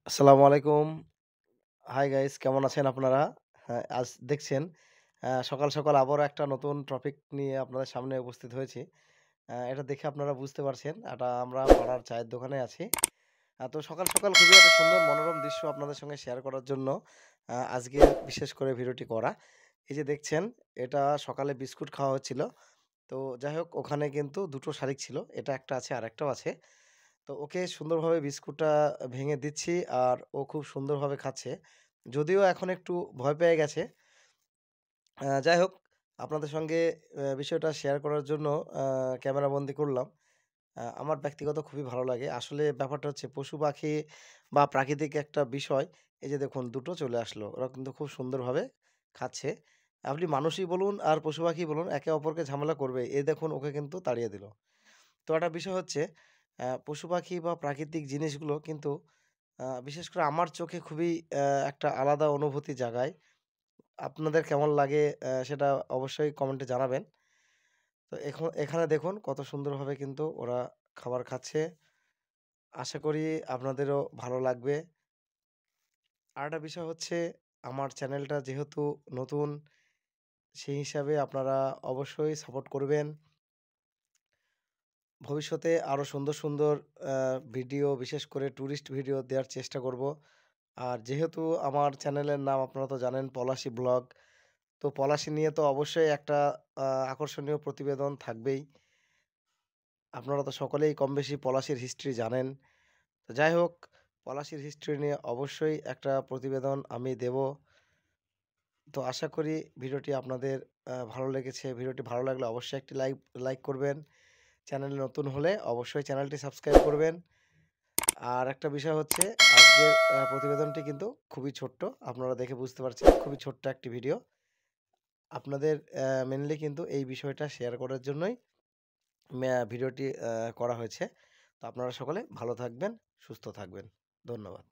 আসসালামু আলাইকুম। Hi guys, কেমন আছেন আপনারা? হ্যাঁ, আজ দেখছেন সকাল, সকাল আবারও একটা নতুন টপিক নিয়ে আপনাদের সামনে উপস্থিত হয়েছি। এটা দেখে আপনারা বুঝতে পারছেন, আমরা পাড়ার চায়ের দোকানে আছি। তো সকাল, সকাল খুবই একটা সুন্দর মনোরম দৃশ্য আপনাদের সঙ্গে শেয়ার করার জন্য আজকে বিশেষ করে ভিডিওটি করা। এই যে দেখছেন, এটা সকালে বিস্কুট খাওয়া হচ্ছিল। তো যাই হোক, ওখানে কিন্তু ২ টো শালিক ছিল। এটা একটা আছে, আরেকটাও আছে। তো ওকে সুন্দরভাবে বিস্কুটটা ভেঙে দিচ্ছি আর ও খুব সুন্দরভাবে খাচ্ছে। যদিও এখন একটু ভয় পেয়ে গেছে। যাই হোক, আপনাদের সঙ্গে বিষয়টা শেয়ার করার জন্য ক্যামেরাবন্দী করলাম। আমার ব্যক্তিগত খুবই ভালো লাগে। আসলে ব্যাপারটা হচ্ছে পশু-পাখি বা প্রাকৃতিক একটা বিষয়। এই যে দেখুন, দুটো চলে আসলো। ওরা কিন্তু খুব সুন্দরভাবে খাচ্ছে। আপনি মানুষই বলুন আর পশু-পাখি বলুন, একে অপরকে ঝামেলা করবে। এই দেখুন, ওকে কিন্তু তাড়িয়ে দিল। তো একটা বিষয় হচ্ছে পশু-পাখি বা প্রাকৃতিক জিনিসগুলো কিন্তু বিশেষ করে আমার চোখে খুবই একটা আলাদা অনুভূতি জাগায়। আপনাদের কেমন লাগে সেটা অবশ্যই কমেন্টে জানাবেন। তো এখানে দেখুন কত সুন্দরভাবে কিন্তু ওরা খাবার খাচ্ছে। আশা করি আপনাদেরও ভালো লাগবে। আরেকটা বিষয় হচ্ছে, আমার চ্যানেলটা যেহেতু নতুন, সেই হিসাবে আপনারা অবশ্যই সাপোর্ট করবেন। ভবিষ্যতে আরো সুন্দর, সুন্দর আ ভিডিও, বিশেষ করে টুরিস্ট ভিডিও দেওয়ার চেষ্টা করব। আর যেহেতু আমার চ্যানেলের নাম আপনারা তো জানেন, পলাশী ব্লগ। তো পলাশী নিয়ে তো অবশ্যই একটা আ আকর্ষণীয় প্রতিবেদন থাকবেই। আপনারা তো সকলেই কমবেশি পলাশীর হিস্ট্রি জানেন। তো যাই হোক, পলাশীর হিস্ট্রি নিয়ে অবশ্যই একটা প্রতিবেদন আমি দেব। তো আশা করি ভিডিওটি আপনাদের ভালো লেগেছে। ভিডিওটি ভালো লাগলে অবশ্যই একটি লাইক করবেন। চ্যানেলে নতুন হলে অবশ্যই চ্যানেলটি সাবস্ক্রাইব করবেন। আর একটা বিষয় হচ্ছে, আজকের প্রতিবেদনটি কিন্তু খুবই ছোট্ট। আপনারা দেখে বুঝতে পারছেন, খুবই ছোট্ট একটি ভিডিও। আপনাদের মেইনলি কিন্তু এই বিষয়টা শেয়ার করার জন্যই ভিডিওটি করা হয়েছে। তো আপনারা সকলে ভালো থাকবেন, সুস্থ থাকবেন। ধন্যবাদ।